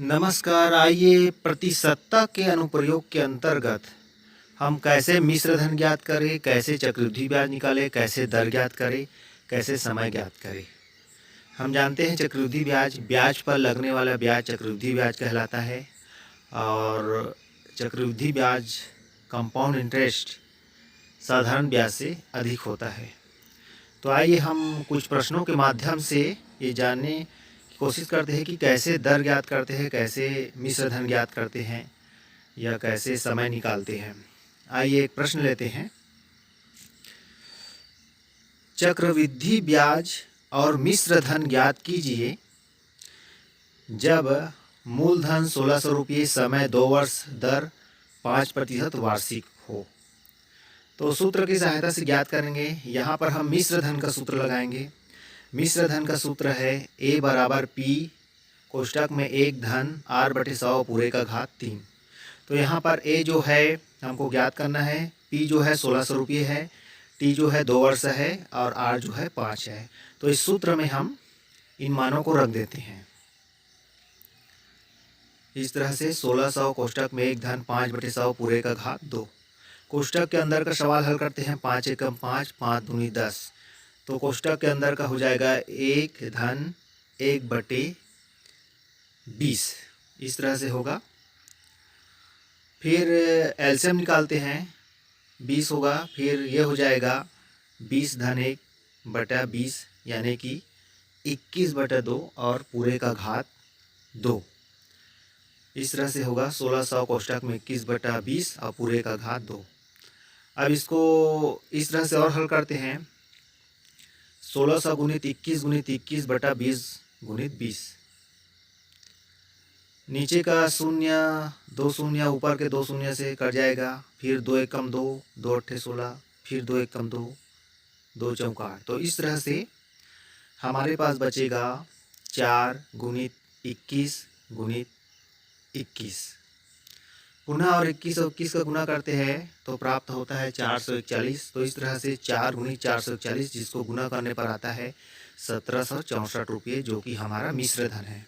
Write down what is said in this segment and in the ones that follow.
नमस्कार। आइए प्रतिशतता के अनुप्रयोग के अंतर्गत हम कैसे मिश्र धन ज्ञात करें, कैसे चक्रवृद्धि ब्याज निकालें, कैसे दर ज्ञात करें, कैसे समय ज्ञात करें। हम जानते हैं चक्रवृद्धि ब्याज ब्याज पर लगने वाला ब्याज चक्रवृद्धि ब्याज कहलाता है और चक्रवृद्धि ब्याज कंपाउंड इंटरेस्ट साधारण ब्याज से अधिक होता है। तो आइए हम कुछ प्रश्नों के माध्यम से ये जानने की कोशिश करते हैं कि कैसे दर ज्ञात करते हैं, कैसे मिश्र धन ज्ञात करते हैं या कैसे समय निकालते हैं। आइए एक प्रश्न लेते हैं। चक्रवृद्धि ब्याज और मिश्र धन ज्ञात कीजिए जब मूलधन 1600 रुपये, समय 2 वर्ष, दर 5% वार्षिक हो। तो सूत्र की सहायता से ज्ञात करेंगे। यहाँ पर हम मिश्र धन का सूत्र लगाएंगे। मिश्र धन का सूत्र है A बराबर P कोष्टक में 1 धन R/100 पूरे का घात 3। तो यहाँ पर A जो है हमको ज्ञात करना है, P जो है 1600 रुपये है, T जो है 2 वर्ष है और R जो है 5 है। तो इस सूत्र में हम इन मानों को रख देते हैं। इस तरह से 1600 कोष्टक में 1 धन 5/100 पूरे का घात 2। कोष्टक के अंदर का सवाल हल करते हैं। 5 एकम 5, 5 दूनी 10। तो कोष्टक के अंदर का हो जाएगा 1 धन 1/20। इस तरह से होगा। फिर एलसीएम निकालते हैं। 20 होगा, फिर ये हो जाएगा 20 धन 1/20 यानी कि 21/2 और पूरे का घात 2। इस तरह से होगा 1600 कोष्टक में 21/20 और पूरे का घात 2। अब इसको इस तरह से और हल करते हैं। 1600 गुणित 21 गुणित 21/20 गुणित 20। नीचे का शून्य 2 शून्य ऊपर के 2 शून्य से कट जाएगा। फिर 2 एकम 2, 2 अट्ठे 16, फिर 2 एकम 2, 2 चौका 8। तो इस तरह से हमारे पास बचेगा 4 गुणित 21 गुणित 21। पुनः और 21 और 21 का गुना करते हैं तो प्राप्त होता है 441। तो इस तरह से 4 गुणित 441 जिसको गुना करने पर आता है 1764 रुपये, जो कि हमारा मिश्र धन है।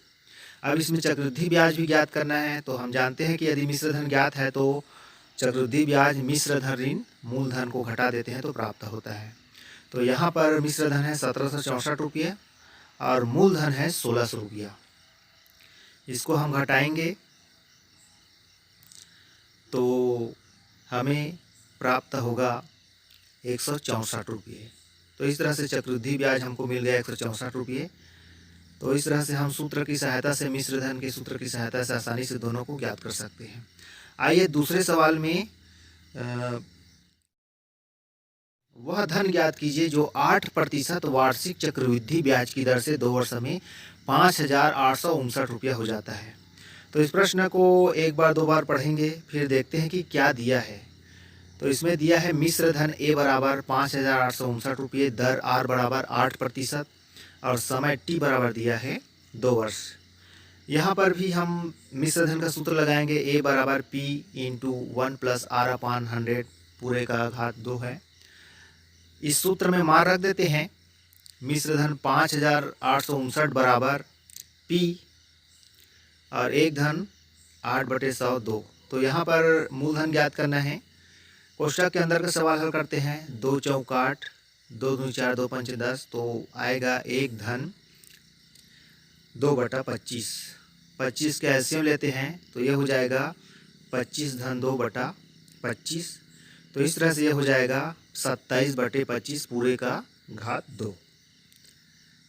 अब इसमें चक्रवृद्धि ब्याज भी ज्ञात करना है। तो हम जानते हैं कि यदि मिश्र धन ज्ञात है तो चक्रवृद्धि ब्याज मिश्र धन ऋण मूलधन को घटा देते हैं तो प्राप्त होता है। तो यहाँ पर मिश्र धन है 1764 रुपये और मूलधन है 1600 रुपया। इसको हम घटाएंगे तो हमें प्राप्त होगा 164 रुपये। तो इस तरह से चक्रवृद्धि ब्याज हमको मिल गया 164 रुपये। तो इस तरह से हम सूत्र की सहायता से, मिश्र धन के सूत्र की सहायता से आसानी से दोनों को ज्ञात कर सकते हैं। आइए दूसरे सवाल में वह धन ज्ञात कीजिए जो 8% वार्षिक चक्रवृद्धि ब्याज की दर से 2 वर्ष में 5859 रुपया हो जाता है। तो इस प्रश्न को एक बार 2 बार पढ़ेंगे, फिर देखते हैं कि क्या दिया है। तो इसमें दिया है मिश्र धन A बराबर 5859 रुपये, दर R बराबर 8% और समय T बराबर दिया है 2 वर्ष। यहाँ पर भी हम मिश्र धन का सूत्र लगाएंगे। A बराबर P इंटू 1 + R/100 पूरे का घात 2 है। इस सूत्र में मान रख देते हैं। मिश्र धन 5859 बराबर P और 1 धन 8/100 2। तो यहाँ पर मूलधन ज्ञात करना है। कोष्टक के अंदर का सवाल हल करते हैं। 2 चौका 8, 2 दूनी 4, 2 पंचे 10। तो आएगा 1 धन 2/25। 25 के एलसीएम लेते हैं तो ये हो जाएगा 25 धन 2/25। तो इस तरह से ये हो जाएगा 27/25 पूरे का घात 2।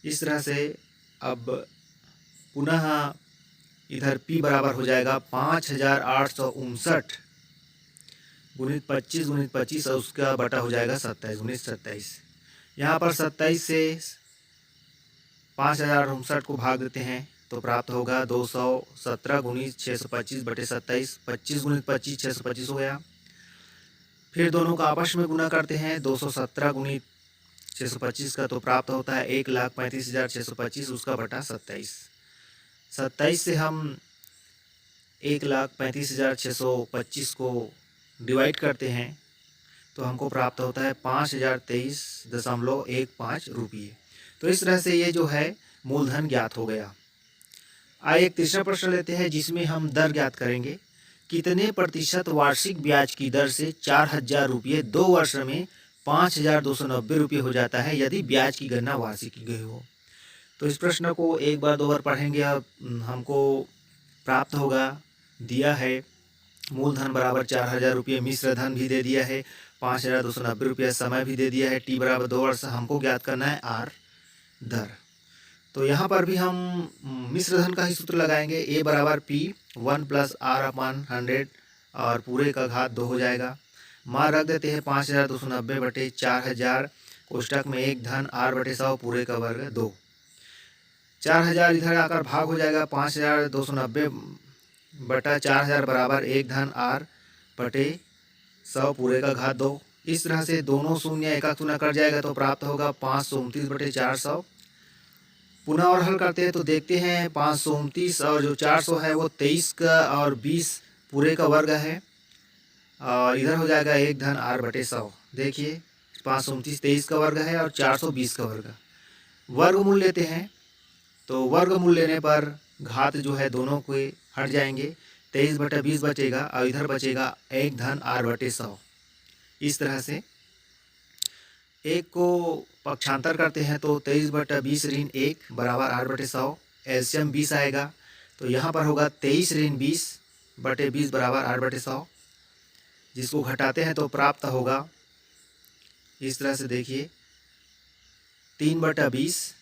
इस तरह से अब पुनः इधर P बराबर हो जाएगा 5859 गुणित 25 गुणित 25 और उसका बटा हो जाएगा 27 गुणित 27। यहाँ पर 27 से 5059 को भाग देते हैं तो प्राप्त होगा 217 गुणित 625/27। 25 गुणित 25 625 हो गया। फिर दोनों का आपस में गुना करते हैं। 217 गुणित 625 का तो प्राप्त होता है 1,35,625 उसका बटा 27। 27 से हम 1,35,625 को डिवाइड करते हैं तो हमको प्राप्त होता है 5023.15 रुपये। तो इस तरह से ये जो है मूलधन ज्ञात हो गया। आइए एक तीसरा प्रश्न लेते हैं जिसमें हम दर ज्ञात करेंगे। कितने प्रतिशत वार्षिक ब्याज की दर से 4,000 रुपये 2 वर्ष में 5,290 रुपये हो जाता है यदि ब्याज की गणना वार्षिक की गई हो। तो इस प्रश्न को एक बार दो बार पढ़ेंगे। अब हमको प्राप्त होगा, दिया है मूलधन बराबर 4,000 रुपये, मिश्र धन भी दे दिया है 5,290 रुपये, समय भी दे दिया है t बराबर 2 वर्ष। हमको ज्ञात करना है r दर। तो यहाँ पर भी हम मिश्र धन का ही सूत्र लगाएंगे। a बराबर p 1 + r/100 और पूरे का घात 2 हो जाएगा। मान रख देते हैं 5,290 बटे 4,000 कोष्टक में 1 धन r बटे 100 पूरे का वर्ग 2। 4,000 इधर आकर भाग हो जाएगा। 5,290 बटा 4,000 बराबर 1 धन r बटे 100 पूरे का घात 2। इस तरह से दोनों शून्य एक शून्य कट जाएगा तो प्राप्त होगा 529 बटे 400। पुनः और हल करते हैं तो देखते हैं 529 और जो 400 है वो 23 का और 20 पूरे का वर्ग है और इधर हो जाएगा 1 धन r बटे 100। देखिए 529 23 का वर्ग है और 400 20 का वर्ग। वर्गमूल लेते हैं तो वर्गमूल लेने पर घात जो है दोनों के हट जाएंगे। 23 बटा 20 बचेगा और इधर बचेगा 1 धन r बटे 100। इस तरह से एक को पक्षांतर करते हैं तो 23 बटा 20 ऋण 1 बराबर r बटे 100। एलसीएम 20 आएगा तो यहाँ पर होगा 23 ऋण 20 बटे 20 बराबर r बटे 100। जिसको घटाते हैं तो प्राप्त होगा इस तरह से, देखिए 3 बटा 20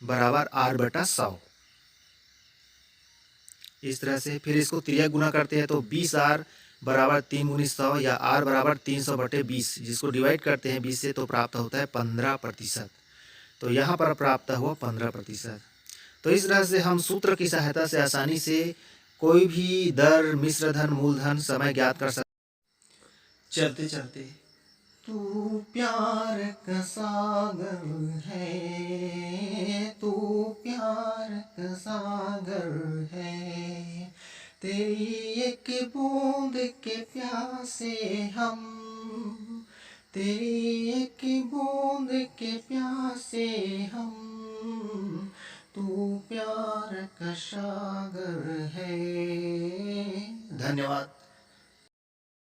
बराबर r बटा 100। इस तरह से फिर इसको त्रिया गुना करते हैं तो 20r बराबर 3 × 100 या r बराबर 300 बटे 20, जिसको डिवाइड करते हैं 20 से तो प्राप्त होता है 15%। तो यहाँ पर प्राप्त हुआ 15%। तो इस तरह से हम सूत्र की सहायता से आसानी से कोई भी दर, मिश्र धन, मूलधन, समय ज्ञात कर सकते। चलते चलते तू प्यार का सागर है, तू प्यार का सागर है, तेरी एक बूंद के प्यासे हम, तेरी एक बूंद के प्यासे हम, तू प्यार का सागर है। धन्यवाद।